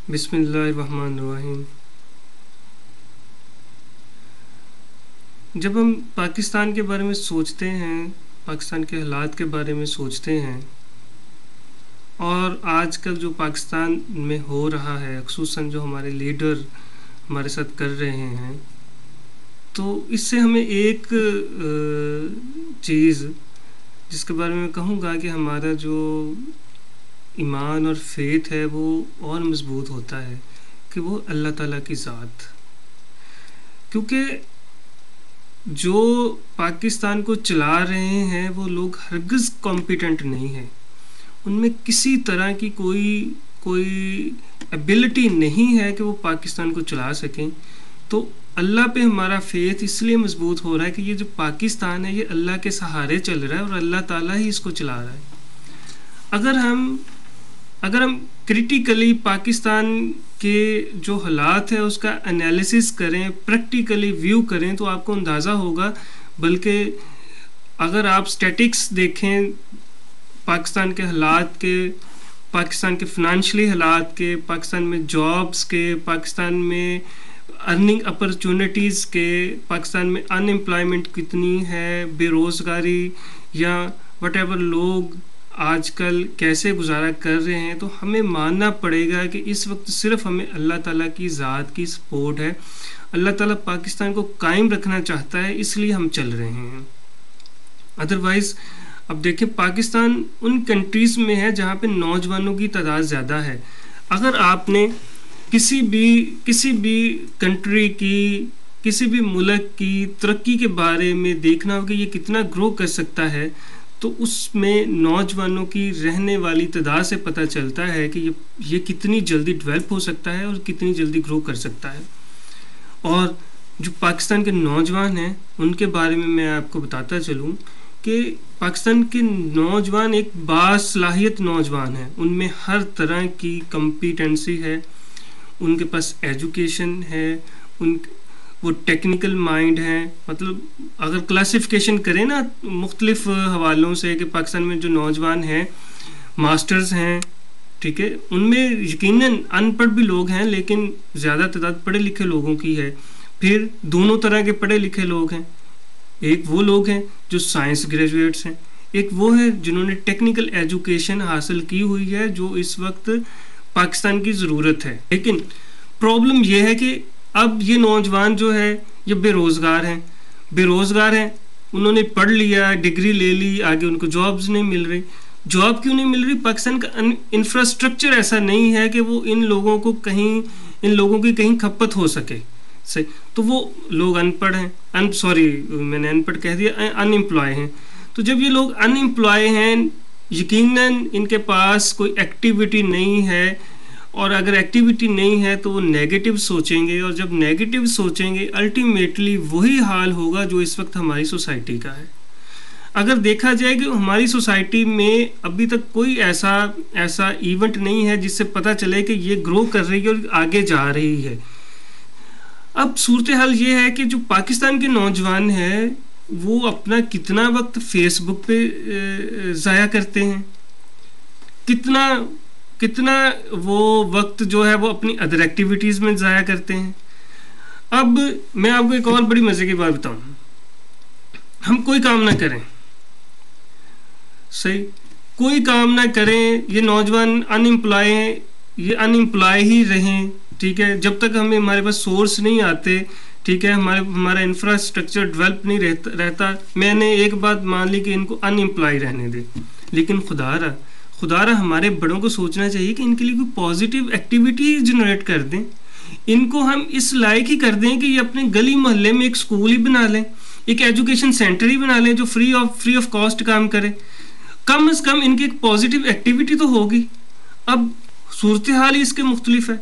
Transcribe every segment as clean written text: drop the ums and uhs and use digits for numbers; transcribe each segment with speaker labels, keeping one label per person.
Speaker 1: बिस्मिल्लाहिर्रहमानिर्रहीम। जब हम पाकिस्तान के बारे में सोचते हैं, पाकिस्तान के हालात के बारे में सोचते हैं और आजकल जो पाकिस्तान में हो रहा है, ख़ुसूसन जो हमारे लीडर हमारे साथ कर रहे हैं, तो इससे हमें एक चीज़ जिसके बारे में कहूँगा कि हमारा जो ईमान और फेथ है वो और मजबूत होता है कि वो अल्लाह ताला की ज़ात। क्योंकि जो पाकिस्तान को चला रहे हैं वो लोग हरगिज़ कॉम्पिटेंट नहीं हैं, उनमें किसी तरह की कोई एबिलिटी नहीं है कि वो पाकिस्तान को चला सकें। तो अल्लाह पे हमारा फेथ इसलिए मजबूत हो रहा है कि ये जो पाकिस्तान है ये अल्लाह के सहारे चल रहा है और अल्लाह ताला ही इसको चला रहा है। अगर हम क्रिटिकली पाकिस्तान के जो हालात है उसका एनालिसिस करें, प्रैक्टिकली व्यू करें, तो आपको अंदाज़ा होगा। बल्कि अगर आप स्टैटिक्स देखें पाकिस्तान के हालात के, पाकिस्तान के फ़ाइनेंशियली हालात के, पाकिस्तान में जॉब्स के, पाकिस्तान में अर्निंग अपॉर्चुनिटीज़ के, पाकिस्तान में अनएम्प्लॉयमेंट कितनी है, बेरोज़गारी या वटेवर लोग आजकल कैसे गुजारा कर रहे हैं, तो हमें मानना पड़ेगा कि इस वक्त सिर्फ हमें अल्लाह ताला की ज़ात की सपोर्ट है। अल्लाह ताला पाकिस्तान को कायम रखना चाहता है, इसलिए हम चल रहे हैं। अदरवाइज़ अब देखें, पाकिस्तान उन कंट्रीज़ में है जहाँ पे नौजवानों की तादाद ज़्यादा है। अगर आपने किसी भी कंट्री की, किसी भी मुल्क की तरक्की के बारे में देखना हो कि ये कितना ग्रो कर सकता है, तो उसमें नौजवानों की रहने वाली तादाद से पता चलता है कि ये कितनी जल्दी डेवलप हो सकता है और कितनी जल्दी ग्रो कर सकता है। और जो पाकिस्तान के नौजवान हैं उनके बारे में मैं आपको बताता चलूँ कि पाकिस्तान के नौजवान एक बासलाहियत नौजवान हैं, उनमें हर तरह की कॉम्पिटेंसी है, उनके पास एजुकेशन है, वो टेक्निकल माइंड है। मतलब अगर क्लासिफिकेशन करें ना मुख्तलिफ हवालों से कि पाकिस्तान में जो नौजवान हैं, मास्टर्स हैं, ठीक है, उनमें यकीनन अनपढ़ भी लोग हैं लेकिन ज़्यादा तादाद पढ़े लिखे लोगों की है। फिर दोनों तरह के पढ़े लिखे लोग हैं, एक वो लोग हैं जो साइंस ग्रेजुएट्स हैं, एक वो है जिन्होंने टेक्निकल एजुकेशन हासिल की हुई है, जो इस वक्त पाकिस्तान की ज़रूरत है। लेकिन प्रॉब्लम यह है कि अब ये नौजवान जो है ये बेरोज़गार हैं। उन्होंने पढ़ लिया, डिग्री ले ली, आगे उनको जॉब्स नहीं मिल रही। जॉब क्यों नहीं मिल रही? पाकिस्तान का इंफ्रास्ट्रक्चर ऐसा नहीं है कि वो इन लोगों की कहीं खपत हो सके। सही, तो वो लोग अनपढ़ हैं, मैंने अनपढ़ कह दिया, अनएम्प्लॉय हैं। तो जब ये लोग अनएम्प्लॉय हैं, यकीनन इनके पास कोई एक्टिविटी नहीं है, और अगर एक्टिविटी नहीं है तो वो नेगेटिव सोचेंगे, और जब नेगेटिव सोचेंगे अल्टीमेटली वही हाल होगा जो इस वक्त हमारी सोसाइटी का है। अगर देखा जाए कि हमारी सोसाइटी में अभी तक कोई ऐसा इवेंट नहीं है जिससे पता चले कि ये ग्रो कर रही है और आगे जा रही है। अब सूरत हाल ये है कि जो पाकिस्तान के नौजवान हैं वो अपना कितना वक्त फेसबुक पे ज़ाया करते हैं, कितना वो वक्त जो है वो अपनी अदर एक्टिविटीज़ में ज़ाया करते हैं। अब मैं आपको एक और बड़ी मज़े की बात बताऊं, हम कोई काम ना करें, सही, कोई काम ना करें, ये नौजवान अनएम्प्लॉय हैं, ये अनएम्प्लॉय ही रहें, ठीक है, जब तक हमारे पास सोर्स नहीं आते, ठीक है, हमारा इंफ्रास्ट्रक्चर डेवलप नहीं रहता। मैंने एक बात मान ली कि इनको अनएम्प्लॉय रहने दे, लेकिन खुदारा हमारे बड़ों को सोचना चाहिए कि इनके लिए कोई पॉजिटिव एक्टिविटी जनरेट कर दें, इनको हम इस लायक ही कर दें कि ये अपने गली मोहल्ले में एक स्कूल ही बना लें, एक एजुकेशन सेंटर ही बना लें जो फ्री ऑफ कॉस्ट काम करे। कम से कम इनकी एक पॉजिटिव एक्टिविटी तो होगी। अब सूरत हाल ही इसके मुख्तलिफ है।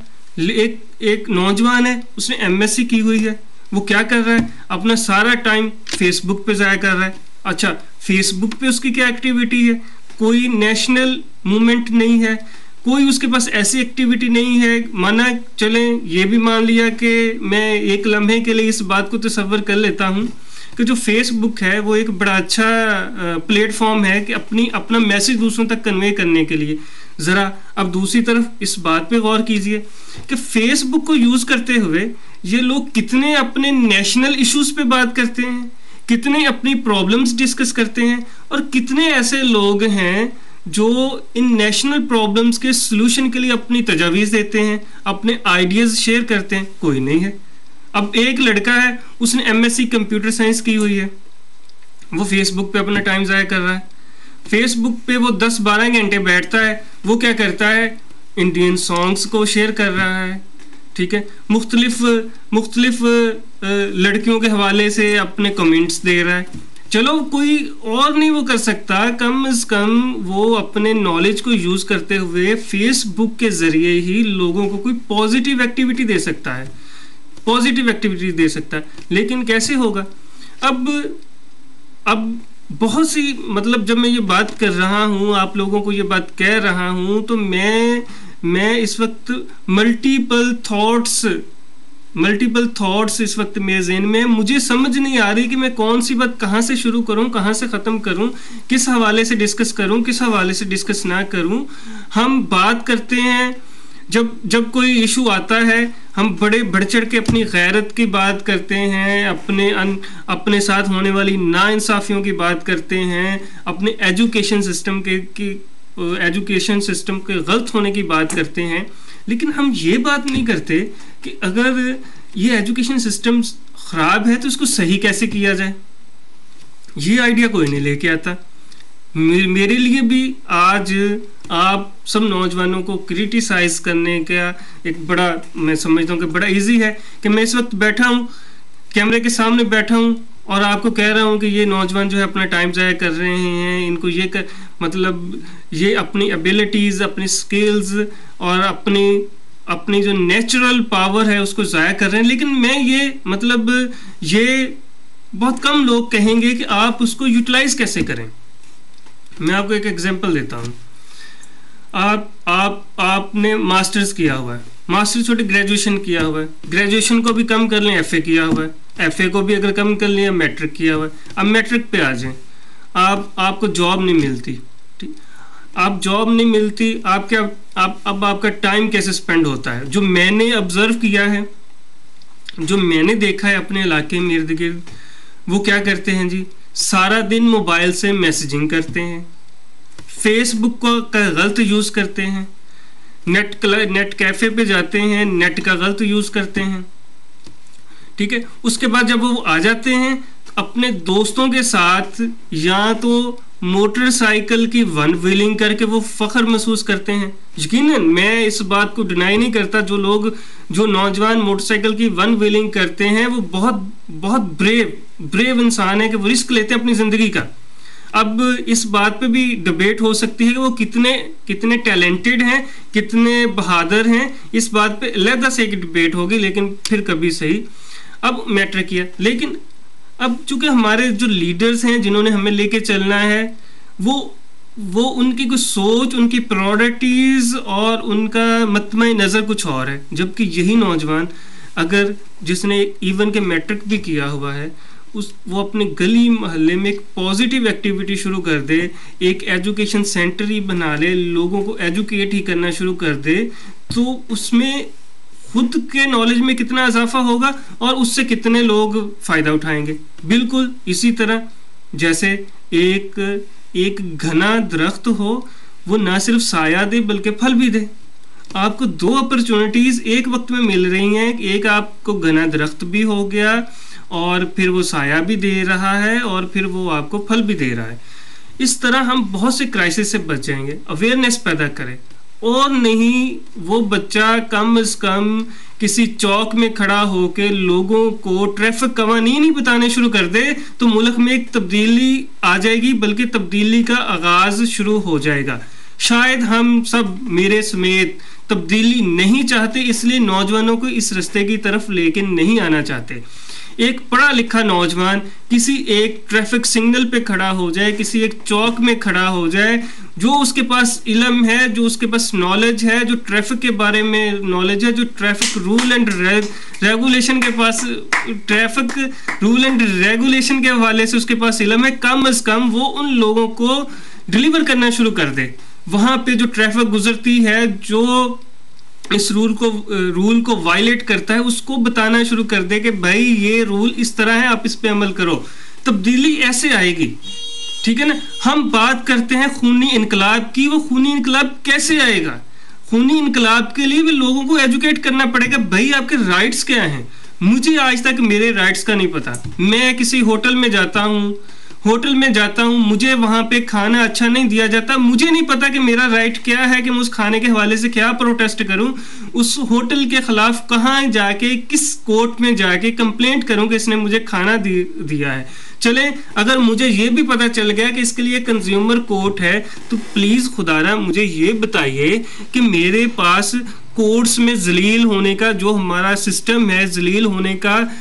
Speaker 1: एक नौजवान है, उसने MSc की हुई है, वो क्या कर रहा है, अपना सारा टाइम फेसबुक पे ज़ाया कर रहा है। अच्छा, फेसबुक पे उसकी क्या एक्टिविटी है? कोई नेशनल मूवमेंट नहीं है, कोई उसके पास ऐसी एक्टिविटी नहीं है। माना चलें, ये भी मान लिया कि मैं एक लम्हे के लिए इस बात को तसव्वुर कर लेता हूँ कि जो फेसबुक है वो एक बड़ा अच्छा प्लेटफॉर्म है कि अपना मैसेज दूसरों तक कन्वे करने के लिए। ज़रा अब दूसरी तरफ इस बात पे गौर कीजिए कि फेसबुक को यूज करते हुए ये लोग कितने अपने नेशनल इश्यूज पे बात करते हैं, कितने अपनी प्रॉब्लम्स डिस्कस करते हैं, और कितने ऐसे लोग हैं जो इन नेशनल प्रॉब्लम्स के सलूशन के लिए अपनी तजावीज़ देते हैं, अपने आइडियाज़ शेयर करते हैं। कोई नहीं है। अब एक लड़का है, उसने एमएससी कंप्यूटर साइंस की हुई है, वो फेसबुक पे अपना टाइम ज़ाया कर रहा है। फेसबुक पे वो 10-12 घंटे बैठता है। वो क्या करता है, इंडियन सॉन्ग्स को शेयर कर रहा है, ठीक है, मुख्तलिफ लड़कियों के हवाले से अपने कमेंट्स दे रहा है। चलो कोई और नहीं वो कर सकता, कम से कम वो अपने नॉलेज को यूज़ करते हुए फेसबुक के ज़रिए ही लोगों को कोई पॉजिटिव एक्टिविटी दे सकता है, पॉजिटिव एक्टिविटी दे सकता है। लेकिन कैसे होगा? अब बहुत सी, मतलब जब मैं ये बात कर रहा हूँ, आप लोगों को ये बात कह रहा हूँ, तो मैं इस वक्त मल्टीपल थॉट्स इस वक्त मेरे ज़हन में, मुझे समझ नहीं आ रही कि मैं कौन सी बात कहाँ से शुरू करूँ, कहाँ से ख़त्म करूँ, किस हवाले से डिस्कस करूँ, किस हवाले से डिस्कस ना करूँ। हम बात करते हैं, जब कोई इशू आता है, हम बड़े बढ़ चढ़ के अपनी गैरत की बात करते हैं, अपने साथ होने वाली नाइंसाफ़ियों की बात करते हैं, अपने एजुकेशन सिस्टम के गलत होने की बात करते हैं। लेकिन हम ये बात नहीं करते कि अगर ये एजुकेशन सिस्टम ख़राब है तो इसको सही कैसे किया जाए। ये आइडिया कोई नहीं लेके आता। मेरे लिए भी आज आप सब नौजवानों को क्रिटिसाइज करने का एक बड़ा, मैं समझता हूँ कि बड़ा इजी है कि मैं इस वक्त बैठा हूँ, कैमरे के सामने बैठा हूँ और आपको कह रहा हूँ कि ये नौजवान जो है अपना टाइम ज़ाया कर रहे हैं, इनको मतलब ये अपनी एबिलिटीज़, अपनी स्किल्स और अपनी जो नेचुरल पावर है उसको ज़ाया कर रहे हैं। लेकिन मैं ये बहुत कम लोग कहेंगे कि आप उसको यूटिलाइज कैसे करें। मैं आपको एक एग्जांपल देता हूँ। आपने मास्टर्स किया हुआ है, मास्टर्स छोटे ग्रेजुएशन किया हुआ है, ग्रेजुएशन को भी कम कर लें, एफए किया हुआ है, एफए को भी अगर कम कर लिया, मैट्रिक किया हुआ है। अब मैट्रिक पे आ जाएं, आपको जॉब नहीं मिलती, ठीक, आप जॉब नहीं मिलती, अब आपका टाइम कैसे स्पेंड होता है? जो मैंने ऑब्जर्व किया है, जो मैंने देखा है अपने इलाके में इर्द गिर्द, वो क्या करते हैं जी, सारा दिन मोबाइल से मैसेजिंग करते हैं, फेसबुक का गलत यूज़ करते हैं, नेट कैफ़े पे जाते हैं, नेट का गलत यूज़ करते हैं, ठीक है। उसके बाद जब वो आ जाते हैं अपने दोस्तों के साथ, या तो मोटरसाइकिल की वन व्हीलिंग करके वो फ़ख्र महसूस करते हैं। यकीनन मैं इस बात को डिनाई नहीं करता, जो नौजवान मोटरसाइकिल की वन व्हीलिंग करते हैं वो बहुत ब्रेव इंसान है कि वो रिस्क लेते हैं अपनी ज़िंदगी का। अब इस बात पे भी डिबेट हो सकती है कि वो कितने टैलेंटेड हैं, कितने बहादुर हैं, इस बात पे अलग से एक डिबेट होगी, लेकिन फिर कभी सही। अब मैटर किया, लेकिन अब चूंकि हमारे जो लीडर्स हैं जिन्होंने हमें लेके चलना है, वो उनकी कुछ सोच, उनकी प्रायोरिटीज़ और उनका मतमय नज़र कुछ और है। जबकि यही नौजवान अगर जिसने इवन के मैट्रिक भी किया हुआ है, वो अपने गली मोहल्ले में एक पॉजिटिव एक्टिविटी शुरू कर दे, एक एजुकेशन सेंटर ही बना ले, लोगों को एजुकेट ही करना शुरू कर दे, तो उसमें खुद के नॉलेज में कितना इजाफा होगा और उससे कितने लोग फ़ायदा उठाएंगे। बिल्कुल इसी तरह जैसे एक घना दरख्त हो, वो ना सिर्फ साया दे बल्कि फल भी दे। आपको दो अपॉर्चुनिटीज़ एक वक्त में मिल रही हैं, एक आपको घना दरख्त भी हो गया और फिर वो साया भी दे रहा है और फिर वो आपको फल भी दे रहा है। इस तरह हम बहुत से क्राइसिस से बच जाएंगे। अवेयरनेस पैदा करें, और नहीं वो बच्चा कम से कम किसी चौक में खड़ा होकर लोगों को ट्रैफिक कवानीन ही बताने शुरू कर दे तो मुल्क में एक तब्दीली आ जाएगी, बल्कि तब्दीली का आगाज शुरू हो जाएगा। शायद हम सब मेरे समेत तब्दीली नहीं चाहते, इसलिए नौजवानों को इस रास्ते की तरफ लेके नहीं आना चाहते। एक पढ़ा लिखा नौजवान किसी एक ट्रैफिक सिग्नल पे खड़ा हो जाए, किसी एक चौक में खड़ा हो जाए, जो उसके पास इल्म है, जो उसके पास नॉलेज है, जो ट्रैफिक के बारे में नॉलेज है, जो ट्रैफिक रूल एंड रेगुलेशन के पास, ट्रैफिक रूल एंड रेगुलेशन के हवाले से उसके पास इल्म है, कम से कम वो उन लोगों को डिलीवर करना शुरू कर दे। वहाँ पे जो ट्रैफिक गुजरती है, जो इस रूल को वायलेट करता है उसको बताना शुरू कर दे कि भाई ये रूल इस तरह है, आप इस पे अमल करो, तब्दीली ऐसे आएगी। ठीक है ना। हम बात करते हैं खूनी इनकलाब की, वो खूनी इनकलाब कैसे आएगा? खूनी इनकलाब के लिए भी लोगों को एजुकेट करना पड़ेगा, भाई आपके राइट्स क्या हैं। मुझे आज तक मेरे राइट्स का नहीं पता। मैं किसी होटल में जाता हूँ, मुझे वहां पे खाना अच्छा नहीं दिया जाता, मुझे नहीं पता कि मेरा राइट क्या है, कि मैं उस खाने के हवाले से क्या प्रोटेस्ट करूं, उस होटल के खिलाफ कहाँ जाके, किस कोर्ट में जाके कंप्लेंट करूं कि इसने मुझे खाना दिया है। चले, अगर मुझे ये भी पता चल गया कि इसके लिए कंज्यूमर कोर्ट है, तो प्लीज खुदारा मुझे ये बताइए कि मेरे पास कोर्ट्स में जलील होने का जो हमारा सिस्टम है, जलील होने का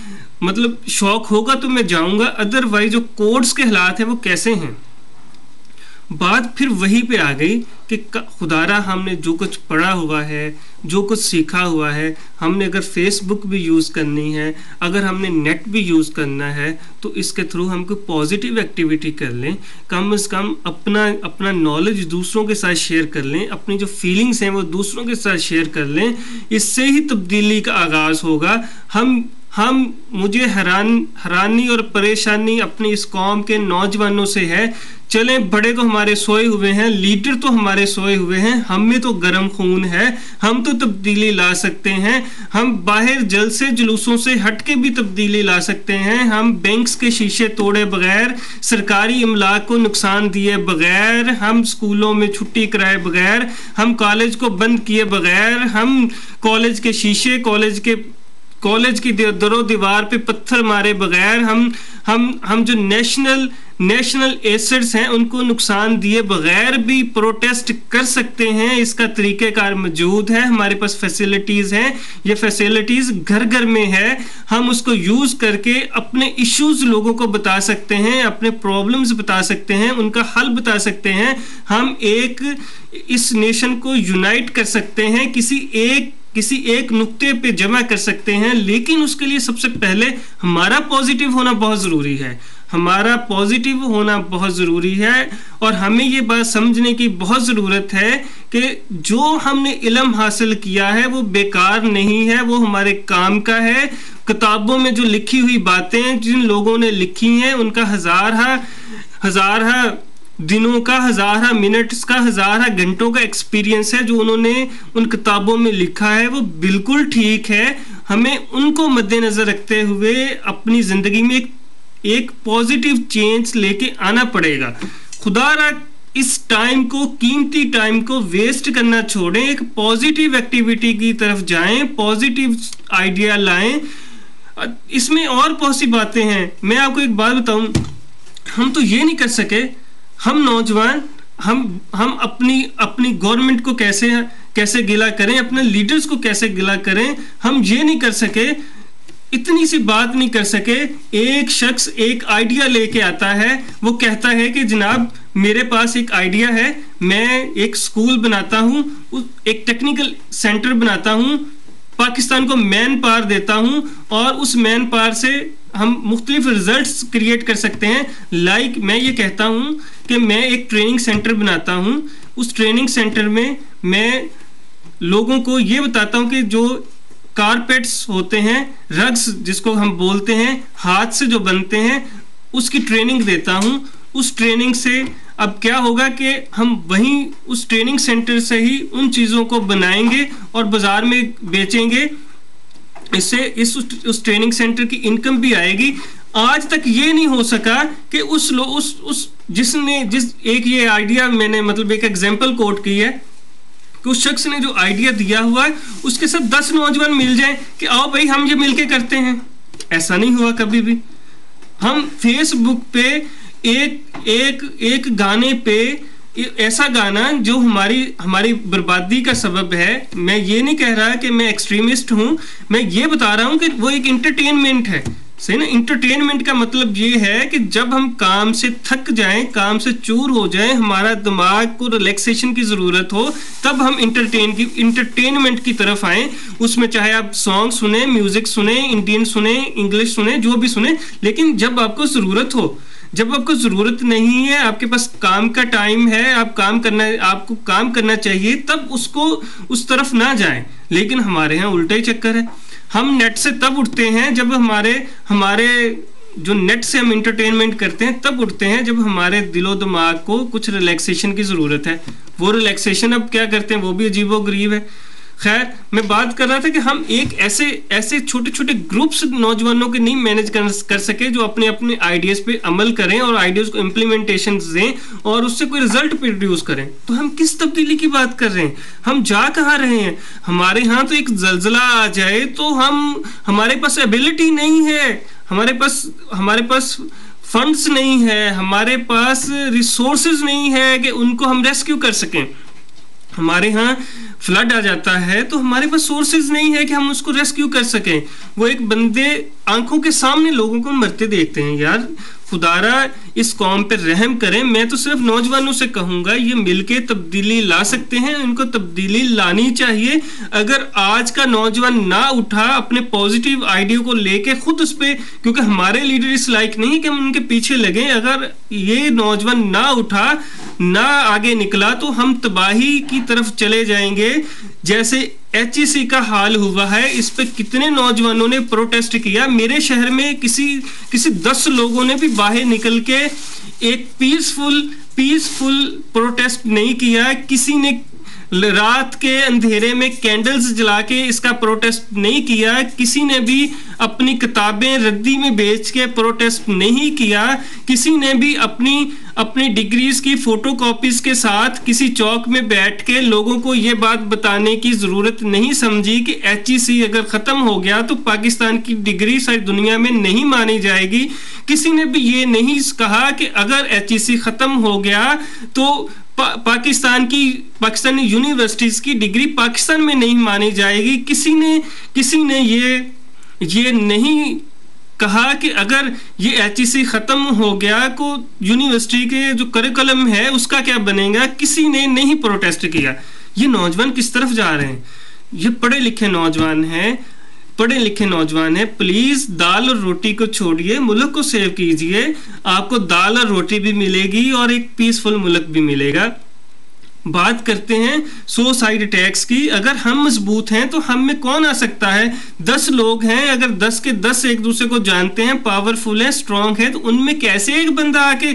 Speaker 1: मतलब शौक होगा तो मैं जाऊंगा, अदरवाइज जो कोर्ट्स के हालात हैं वो कैसे हैं। बात फिर वहीं पे आ गई कि खुदारा हमने जो कुछ पढ़ा हुआ है, जो कुछ सीखा हुआ है, हमने अगर फेसबुक भी यूज़ करनी है, अगर हमने नेट भी यूज़ करना है, तो इसके थ्रू हम कोई पॉजिटिव एक्टिविटी कर लें, कम से कम अपना नॉलेज दूसरों के साथ शेयर कर लें, अपनी जो फीलिंग्स हैं वो दूसरों के साथ शेयर कर लें। इससे ही तब्दीली का आगाज़ होगा। मुझे हैरानी और परेशानी अपनी इस कौम के नौजवानों से है। चले, बड़े तो हमारे सोए हुए हैं, लीडर तो हमारे सोए हुए हैं, हम में तो गर्म खून है, हम तो तब्दीली ला सकते हैं। हम बाहर जलसे जुलूसों से हट के भी तब्दीली ला सकते हैं। हम बैंक्स के शीशे तोड़े बगैर, सरकारी इमलाक को नुकसान दिए बगैर, हम स्कूलों में छुट्टी कराए बगैर, हम कॉलेज को बंद किए बगैर, हम कॉलेज के शीशे, कॉलेज की दरो दीवार पे पत्थर मारे बगैर, हम जो नेशनल एसेट्स हैं उनको नुकसान दिए बगैर भी प्रोटेस्ट कर सकते हैं। इसका तरीक़ेकार मौजूद है, हमारे पास फैसिलिटीज़ हैं, ये फैसिलिटीज़ घर घर में है। हम उसको यूज़ करके अपने इश्यूज़ लोगों को बता सकते हैं, अपने प्रॉब्लम्स बता सकते हैं, उनका हल बता सकते हैं। हम इस नेशन को यूनाइट कर सकते हैं, किसी एक नुक्ते पे जमा कर सकते हैं। लेकिन उसके लिए सबसे पहले हमारा पॉजिटिव होना बहुत ज़रूरी है, हमारा पॉजिटिव होना बहुत ज़रूरी है। और हमें ये बात समझने की बहुत ज़रूरत है कि जो हमने इल्म हासिल किया है वो बेकार नहीं है, वो हमारे काम का है। किताबों में जो लिखी हुई बातें जिन लोगों ने लिखी हैं, उनका हज़ार दिनों का, हज़ार मिनट्स का, हज़ार घंटों का एक्सपीरियंस है जो उन्होंने उन किताबों में लिखा है, वो बिल्कुल ठीक है। हमें उनको मद्देनज़र रखते हुए अपनी ज़िंदगी में एक पॉजिटिव चेंज लेके आना पड़ेगा। खुदारा इस टाइम को, कीमती टाइम को वेस्ट करना छोड़ें, एक पॉजिटिव एक्टिविटी की तरफ जाएं, पॉजिटिव आइडिया लाएं। इसमें और बहुत सी बातें हैं। मैं आपको एक बात बताऊं, हम तो ये नहीं कर सके, हम नौजवान, हम अपनी गवर्नमेंट को कैसे गिला करें, अपने लीडर्स को कैसे गिला करें, हम ये नहीं कर सके, इतनी सी बात नहीं कर सके। एक शख्स एक आइडिया लेके आता है, वो कहता है कि जनाब मेरे पास एक आइडिया है, मैं एक स्कूल बनाता हूँ, एक टेक्निकल सेंटर बनाता हूँ, पाकिस्तान को मैन पावर देता हूँ, और उस मैन पावर से हम मुख्तलिफ रिजल्ट्स क्रिएट कर सकते हैं। लाइक मैं ये कहता हूँ कि मैं एक ट्रेनिंग सेंटर बनाता हूँ, उस ट्रेनिंग सेंटर में मैं लोगों को ये बताता हूँ कि जो कारपेट्स होते हैं, रग्स जिसको हम बोलते हैं, हाथ से जो बनते हैं, उसकी ट्रेनिंग देता हूँ। उस ट्रेनिंग से अब क्या होगा कि हम वहीं उस ट्रेनिंग सेंटर से ही उन चीज़ों को बनाएंगे और बाज़ार में बेचेंगे। इससे उस ट्रेनिंग सेंटर की इनकम भी आएगी। आज तक ये नहीं हो सका कि एक ये आइडिया मैंने मतलब एक एग्जांपल कोट की है कि उस शख्स ने जो आइडिया दिया हुआ है उसके साथ 10 नौजवान मिल जाएं कि आओ भाई हम ये मिलके करते हैं। ऐसा नहीं हुआ कभी भी। हम फेसबुक पे एक गाने पे, ऐसा गाना जो हमारी बर्बादी का सबब है, मैं ये नहीं कह रहा कि मैं एक्सट्रीमिस्ट हूं, मैं ये बता रहा हूं कि वो एक इंटरटेनमेंट है, सही ना। इंटरटेनमेंट का मतलब ये है कि जब हम काम से थक जाएं, काम से चूर हो जाएं, हमारा दिमाग को रिलैक्सेशन की ज़रूरत हो, तब हम इंटरटेनमेंट की तरफ आएं। उसमें चाहे आप सॉन्ग सुने, म्यूज़िक सुने, इंडियन सुने, इंग्लिश सुने, जो भी सुने, लेकिन जब आपको ज़रूरत हो, जब आपको ज़रूरत नहीं है, आपके पास काम का टाइम है, आपको काम करना चाहिए, तब उसको उस तरफ ना जाएं। लेकिन हमारे यहाँ उल्टा ही चक्कर है। हम नेट से तब उठते हैं जब हमारे जो नेट से हम इंटरटेनमेंट करते हैं तब उठते हैं जब हमारे दिलो दिमाग को कुछ रिलैक्सेशन की ज़रूरत है। वो रिलैक्सेशन अब क्या करते हैं, वो भी अजीबोगरीब है। खैर, मैं बात कर रहा था कि हम एक ऐसे छोटे छोटे ग्रुप्स नौजवानों के नहीं मैनेज कर सके जो अपने अपने आइडियाज़ पे अमल करें और आइडियाज़ को इम्प्लीमेंटेशन दें और उससे कोई रिजल्ट प्रोड्यूस करें। तो हम किस तब्दीली की बात कर रहे हैं, हम जा कहाँ रहे हैं? हमारे यहाँ तो एक जलजला आ जाए तो हमारे पास एबिलिटी नहीं है, हमारे पास फंड्स नहीं है, हमारे पास रिसोर्सेज नहीं है कि उनको हम रेस्क्यू कर सकें। हमारे यहाँ फ्लड आ जाता है तो हमारे पास सोर्सेज नहीं है कि हम उसको रेस्क्यू कर सकें। वो एक बंदे आंखों के सामने लोगों को मरते देखते हैं। यार खुदारा इस कौम पे रहम करें। मैं तो सिर्फ नौजवानों से कहूँगा, ये मिलके तब्दीली ला सकते हैं, इनको तब्दीली लानी चाहिए। अगर आज का नौजवान ना उठा अपने पॉजिटिव आइडिया को लेके खुद उस पर, क्योंकि हमारे लीडर इस लायक नहीं कि हम उनके पीछे लगे, अगर ये नौजवान ना उठा, ना आगे निकला तो हम तबाही की तरफ चले जाएंगे। जैसे HEC का हाल हुआ है, इस पे कितने नौजवानों ने प्रोटेस्ट किया। मेरे शहर में किसी 10 लोगों ने भी बाहर निकल के एक पीसफुल प्रोटेस्ट नहीं किया। किसी ने रात के अंधेरे में कैंडल्स जला के इसका प्रोटेस्ट नहीं किया। किसी ने भी अपनी किताबें रद्दी में बेच के प्रोटेस्ट नहीं किया। किसी ने भी अपनी डिग्रीज की फोटोकॉपीज के साथ किसी चौक में बैठ के लोगों को ये बात बताने की ज़रूरत नहीं समझी कि HEC अगर ख़त्म हो गया तो पाकिस्तान की डिग्री सारी दुनिया में नहीं मानी जाएगी। किसी ने भी ये नहीं कहा कि अगर HEC ख़त्म हो गया तो पाकिस्तानी यूनिवर्सिटीज़ की डिग्री पाकिस्तान में नहीं मानी जाएगी। किसी ने ये नहीं कहा कि अगर ये HEC ख़त्म हो गया तो यूनिवर्सिटी के जो करिकुलम है उसका क्या बनेगा। किसी ने नहीं प्रोटेस्ट किया। ये नौजवान किस तरफ जा रहे हैं? ये पढ़े लिखे नौजवान हैं। प्लीज़ दाल और रोटी को छोड़िए, मुल्क को सेव कीजिए। आपको दाल और रोटी भी मिलेगी और एक पीसफुल मुल्क भी मिलेगा। बात करते हैं सुसाइड अटैक्स की। अगर हम मजबूत हैं तो हम में कौन आ सकता है? 10 लोग हैं, अगर 10 के 10 एक दूसरे को जानते हैं, पावरफुल है, स्ट्रांग है, तो उनमें कैसे एक बंदा आके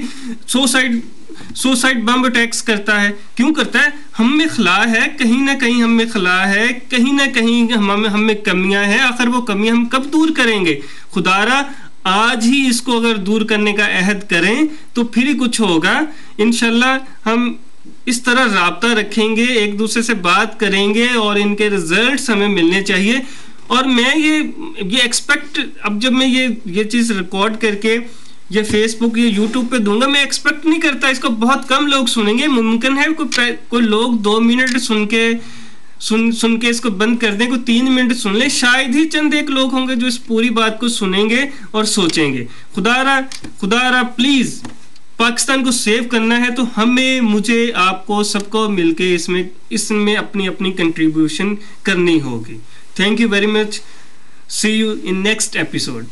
Speaker 1: सुसाइड बम अटैक्स करता है? क्यों करता है? हम में खला है, कहीं ना कहीं हम में खला है, कहीं ना कहीं हम में कमियां हैं। आखिर वो कमियां हम कब दूर करेंगे? खुदारा आज ही इसको अगर दूर करने का अहद करें तो फिर ही कुछ होगा। इंशाल्लाह हम इस तरह राब्ता रखेंगे, एक दूसरे से बात करेंगे और इनके रिजल्ट्स हमें मिलने चाहिए। और मैं ये एक्सपेक्ट, अब जब मैं ये चीज़ रिकॉर्ड करके ये फेसबुक ये यूट्यूब पे दूंगा, मैं एक्सपेक्ट नहीं करता इसको बहुत कम लोग सुनेंगे। मुमकिन है कोई लोग 2 मिनट सुन के इसको बंद कर दें, कोई 3 मिनट सुन ले, शायद ही चंद एक लोग होंगे जो इस पूरी बात को सुनेंगे और सोचेंगे। खुदारा प्लीज़, पाकिस्तान को सेव करना है तो हमें, मुझे, आपको, सबको मिलके इसमें अपनी कंट्रीब्यूशन करनी होगी। Thank you very much. See you in next episode.